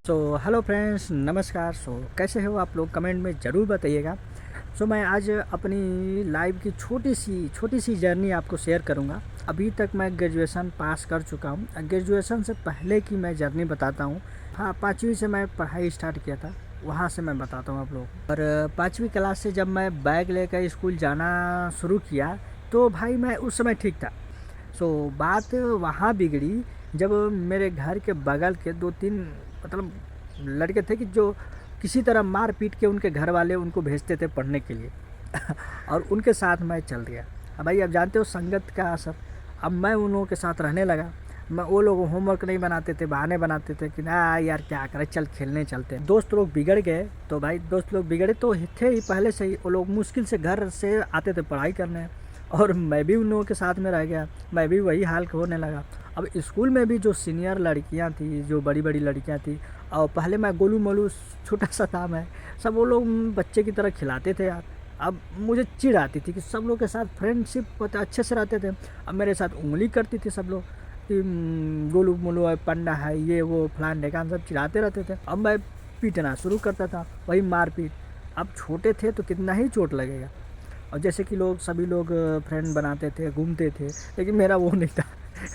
Hello friends, नमस्कार। कैसे हो आप लोग, कमेंट में ज़रूर बताइएगा। मैं आज अपनी लाइफ की छोटी सी जर्नी आपको शेयर करूंगा। अभी तक मैं ग्रेजुएशन पास कर चुका हूं। ग्रेजुएशन से पहले की मैं जर्नी बताता हूं। हाँ, 5वीं से मैं पढ़ाई स्टार्ट किया था, वहाँ से मैं बताता हूँ आप लोग। और 5वीं क्लास से जब मैं बैग लेकर स्कूल जाना शुरू किया तो भाई मैं उस समय ठीक था। बात वहाँ बिगड़ी जब मेरे घर के बगल के 2-3 मतलब लड़के थे कि जो किसी तरह मार पीट के उनके घर वाले उनको भेजते थे पढ़ने के लिए और उनके साथ मैं चल दिया। अब भाई आप जानते हो संगत का असर। अब मैं उन लोगों के साथ रहने लगा। वो लोग होमवर्क नहीं बनाते थे, बहाने बनाते थे कि ना यार क्या करें, चल खेलने चलते हैं। दोस्त लोग बिगड़ गए तो भाई दोस्त लोग बिगड़े तो थे ही पहले से ही। वो लोग मुश्किल से घर से आते थे पढ़ाई करने और मैं भी उन लोगों के साथ में रह गया। मैं भी वही हाल होने लगा। अब स्कूल में भी जो सीनियर लड़कियां थी, जो बड़ी बड़ी लड़कियां थी, और पहले मैं गोलू मोलू छोटा सा था मैं, सब वो लोग बच्चे की तरह खिलाते थे यार। अब मुझे चिढ़ आती थी कि सब लोग के साथ फ्रेंडशिप अच्छे से रहते थे। अब मेरे साथ उंगली करती थी सब लोग कि गोलू मोलू है, पंडा है, ये वो फलान ढेकान, सब चिढ़ाते रहते थे। अब मैं पीटना शुरू करता था, वही मारपीट। अब छोटे थे तो कितना ही चोट लगेगा। और जैसे कि सभी लोग फ्रेंड बनाते थे, घूमते थे, लेकिन मेरा वो नहीं था।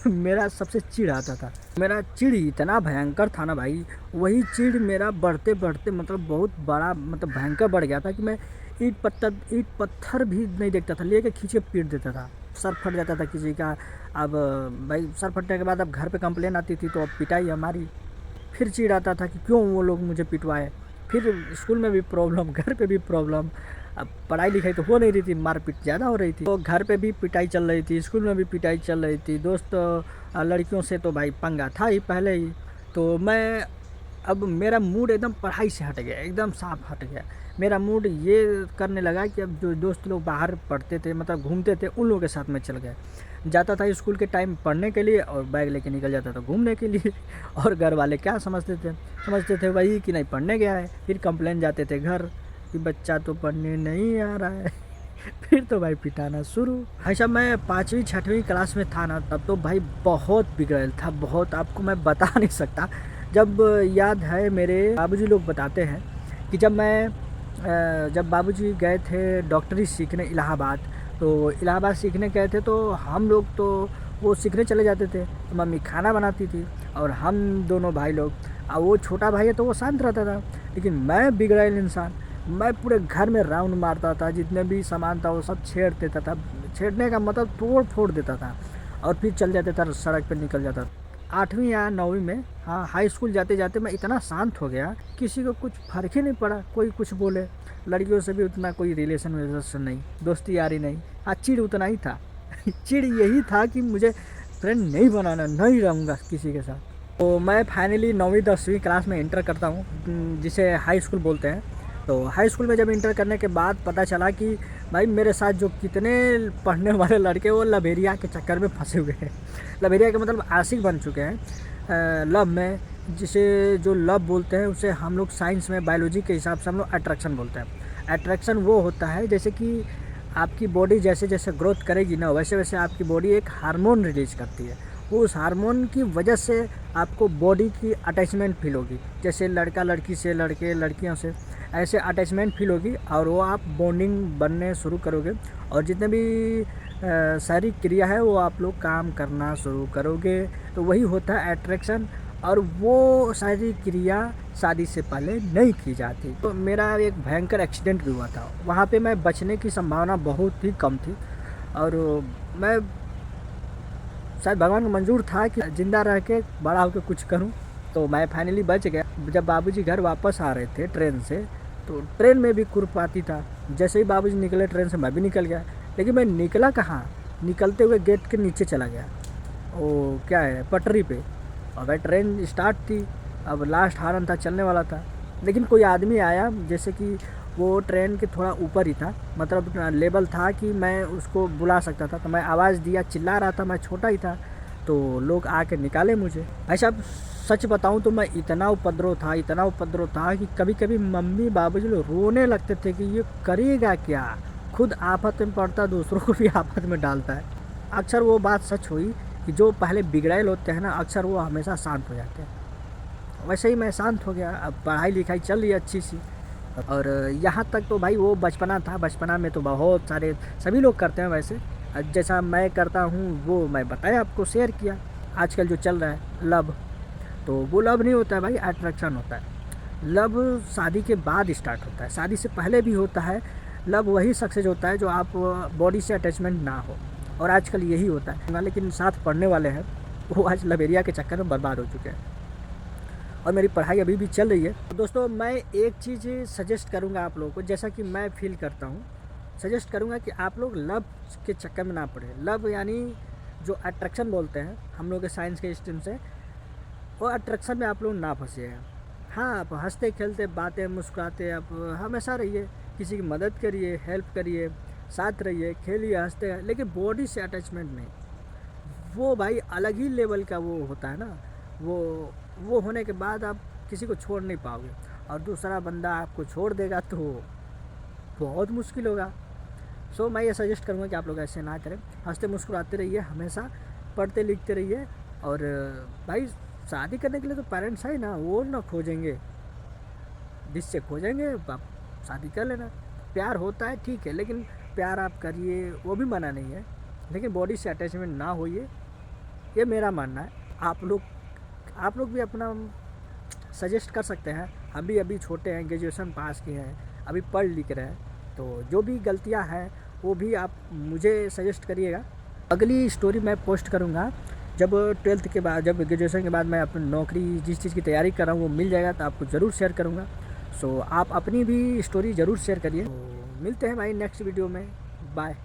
मेरा सबसे चिढ़ आता था। मेरा चिढ़ इतना भयंकर था ना भाई, वही चिढ़ मेरा बढ़ते बढ़ते मतलब बहुत बड़ा मतलब भयंकर बढ़ गया था कि मैं ईट पत्थर भी नहीं देखता था, लेके खींच के पीट देता था। सर फट जाता था किसी का। अब भाई सर फटने के बाद अब घर पे कंप्लेन आती थी तो अब पिटाई हमारी। फिर चिढ़ आता था कि क्यों वो लोग मुझे पिटवाए। फिर स्कूल में भी प्रॉब्लम, घर पे भी प्रॉब्लम। अब पढ़ाई लिखाई तो हो नहीं रही थी, मारपीट ज़्यादा हो रही थी। तो घर पे भी पिटाई चल रही थी, स्कूल में भी पिटाई चल रही थी। दोस्त लड़कियों से तो भाई पंगा था ही पहले ही। तो मैं अब मेरा मूड एकदम पढ़ाई से हट गया, एकदम साफ हट गया। मेरा मूड ये करने लगा कि अब जो दोस्त लोग बाहर पढ़ते थे मतलब घूमते थे, उन लोगों के साथ में चल गए। जाता था स्कूल के टाइम पढ़ने के लिए और बैग लेके निकल जाता था घूमने के लिए। और घर वाले क्या समझते थे वही कि नहीं पढ़ने गया है। फिर कंप्लेन जाते थे घर कि बच्चा तो पढ़ने नहीं आ रहा है। फिर तो भाई पिटाना शुरू। भाई साहब मैं 5वीं 6वीं क्लास में था ना, तब तो भाई बहुत बिगड़ेल था, बहुत, आपको मैं बता नहीं सकता। जब याद है मेरे बाबूजी लोग बताते हैं कि जब बाबूजी गए थे डॉक्टरी सीखने इलाहाबाद, तो इलाहाबाद सीखने गए थे तो हम लोग तो वो सीखने चले जाते थे। तो मम्मी खाना बनाती थी और हम दोनों भाई लोग, और वो छोटा भाई है तो वो शांत रहता था, लेकिन मैं बिगड़ेल इंसान। मैं पूरे घर में राउंड मारता था, जितने भी सामान था वो सब छेड़ देता था। छेड़ने का मतलब तोड़ फोड़ देता था और फिर चल जाता था, सड़क पर निकल जाता था। 8वीं या 9वीं में, हाँ, हाई स्कूल जाते जाते मैं इतना शांत हो गया, किसी को कुछ फर्क ही नहीं पड़ा कोई कुछ बोले। लड़कियों से भी उतना कोई रिलेशन वेलेशन नहीं, दोस्ती यारी नहीं। हाँ, चिढ़ उतना ही था। चिढ़ यही था कि मुझे फ्रेंड नहीं बनाना, नहीं रहूँगा किसी के साथ। तो मैं फाइनली 9वीं 10वीं क्लास में इंटर करता हूँ, जिसे हाई स्कूल बोलते हैं। तो हाई स्कूल में जब इंटर करने के बाद पता चला कि भाई मेरे साथ जो कितने पढ़ने वाले लड़के वो लवेरिया के चक्कर में फंसे हुए हैं। लवेरिया के मतलब आशिक बन चुके हैं लव में। जिसे जो लव बोलते हैं उसे हम लोग साइंस में बायोलॉजी के हिसाब से हम लोग अट्रैक्शन बोलते हैं। अट्रैक्शन वो होता है जैसे कि आपकी बॉडी जैसे जैसे ग्रोथ करेगी ना, वैसे वैसे आपकी बॉडी एक हार्मोन रिलीज करती है। उस हार्मोन की वजह से आपको बॉडी की अटैचमेंट फील होगी, जैसे लड़का लड़की से, लड़के लड़कियों से, ऐसे अटैचमेंट फील होगी और वो आप बॉन्डिंग बनने शुरू करोगे और जितने भी शारीरिक क्रिया है वो आप लोग काम करना शुरू करोगे। तो वही होता है अट्रैक्शन, और वो शारीरिक क्रिया शादी से पहले नहीं की जाती। तो मेरा एक भयंकर एक्सीडेंट भी हुआ था, वहाँ पे मैं बचने की संभावना बहुत ही कम थी और मैं शायद भगवान को मंजूर था कि ज़िंदा रह के बड़ा होकर कुछ करूं। तो मैं फाइनली बच गया। जब बाबूजी घर वापस आ रहे थे ट्रेन से, तो ट्रेन में भी खुरपाती था। जैसे ही बाबूजी निकले ट्रेन से, मैं भी निकल गया। लेकिन मैं निकला कहाँ, निकलते हुए गेट के नीचे चला गया, वो क्या है, पटरी पे। और भाई ट्रेन स्टार्ट थी, अब लास्ट हॉर्न था, चलने वाला था। लेकिन कोई आदमी आया, जैसे कि वो ट्रेन के थोड़ा ऊपर ही था, मतलब लेवल था कि मैं उसको बुला सकता था। तो मैं आवाज़ दिया, चिल्ला रहा था, मैं छोटा ही था, तो लोग आके निकाले मुझे। ऐसा सच बताऊं तो मैं इतना उपद्रव था कि कभी कभी मम्मी बाबूजी लोग रोने लगते थे कि ये करेगा क्या, खुद आफत में पड़ता दूसरों को भी आफत में डालता है। अक्सर वो बात सच हुई कि जो पहले बिगड़ैल होते हैं ना, अक्सर वो हमेशा शांत हो जाते हैं। वैसे ही मैं शांत हो गया। अब पढ़ाई लिखाई चल रही है अच्छी सी। और यहाँ तक तो भाई वो बचपना था, बचपना में तो बहुत सारे सभी लोग करते हैं वैसे। जैसा मैं करता हूँ वो मैं बताया आपको, शेयर किया। आजकल जो चल रहा है लव, तो वो लव नहीं होता है भाई, अट्रैक्शन होता है। लव शादी के बाद स्टार्ट होता है, शादी से पहले भी होता है। लव वही सक्सेस होता है जो आप बॉडी से अटैचमेंट ना हो, और आजकल यही होता है। लेकिन साथ पढ़ने वाले हैं वो आज लवेरिया के चक्कर में बर्बाद हो चुके हैं, और मेरी पढ़ाई अभी भी चल रही है। तो दोस्तों मैं एक चीज़ सजेस्ट करूँगा आप लोगों को, जैसा कि मैं फील करता हूँ, सजेस्ट करूँगा कि आप लोग लव के चक्कर में ना पड़े। लव यानी जो अट्रैक्शन बोलते हैं हम लोग के साइंस के स्ट्रीम से, वो अट्रैक्शन में आप लोग ना फंसिएगा। हाँ, आप हंसते खेलते बातें मुस्कुराते आप हमेशा रहिए, किसी की मदद करिए, हेल्प करिए, साथ रहिए, खेलिए, हंसते, लेकिन बॉडी से अटैचमेंट नहीं। वो भाई अलग ही लेवल का वो होता है ना, वो होने के बाद आप किसी को छोड़ नहीं पाओगे, और दूसरा बंदा आपको छोड़ देगा तो बहुत मुश्किल होगा। सो मैं ये सजेस्ट करूँगा कि आप लोग ऐसे ना करें, हंसते मुस्कुराते रहिए, हमेशा पढ़ते लिखते रहिए। और भाई शादी करने के लिए तो पेरेंट्स है ना, वो ना खोजेंगे, जिससे खोजेंगे आप शादी कर लेना। प्यार होता है ठीक है, लेकिन प्यार आप करिए, वो भी मना नहीं है, लेकिन बॉडी से अटैचमेंट ना होइए, ये मेरा मानना है। आप लोग भी अपना सजेस्ट कर सकते हैं। हम भी अभी छोटे हैं, ग्रेजुएशन पास किए हैं, अभी पढ़ लिख रहे हैं, तो जो भी गलतियां हैं वो भी आप मुझे सजेस्ट करिएगा। अगली स्टोरी मैं पोस्ट करूँगा जब 12th के बाद, जब ग्रेजुएशन के बाद मैं अपनी नौकरी जिस चीज़ की तैयारी कर रहा हूँ वो मिल जाएगा तो आपको ज़रूर शेयर करूँगा। सो आप अपनी भी स्टोरी ज़रूर शेयर करिए। तो मिलते हैं भाई नेक्स्ट वीडियो में, बाय।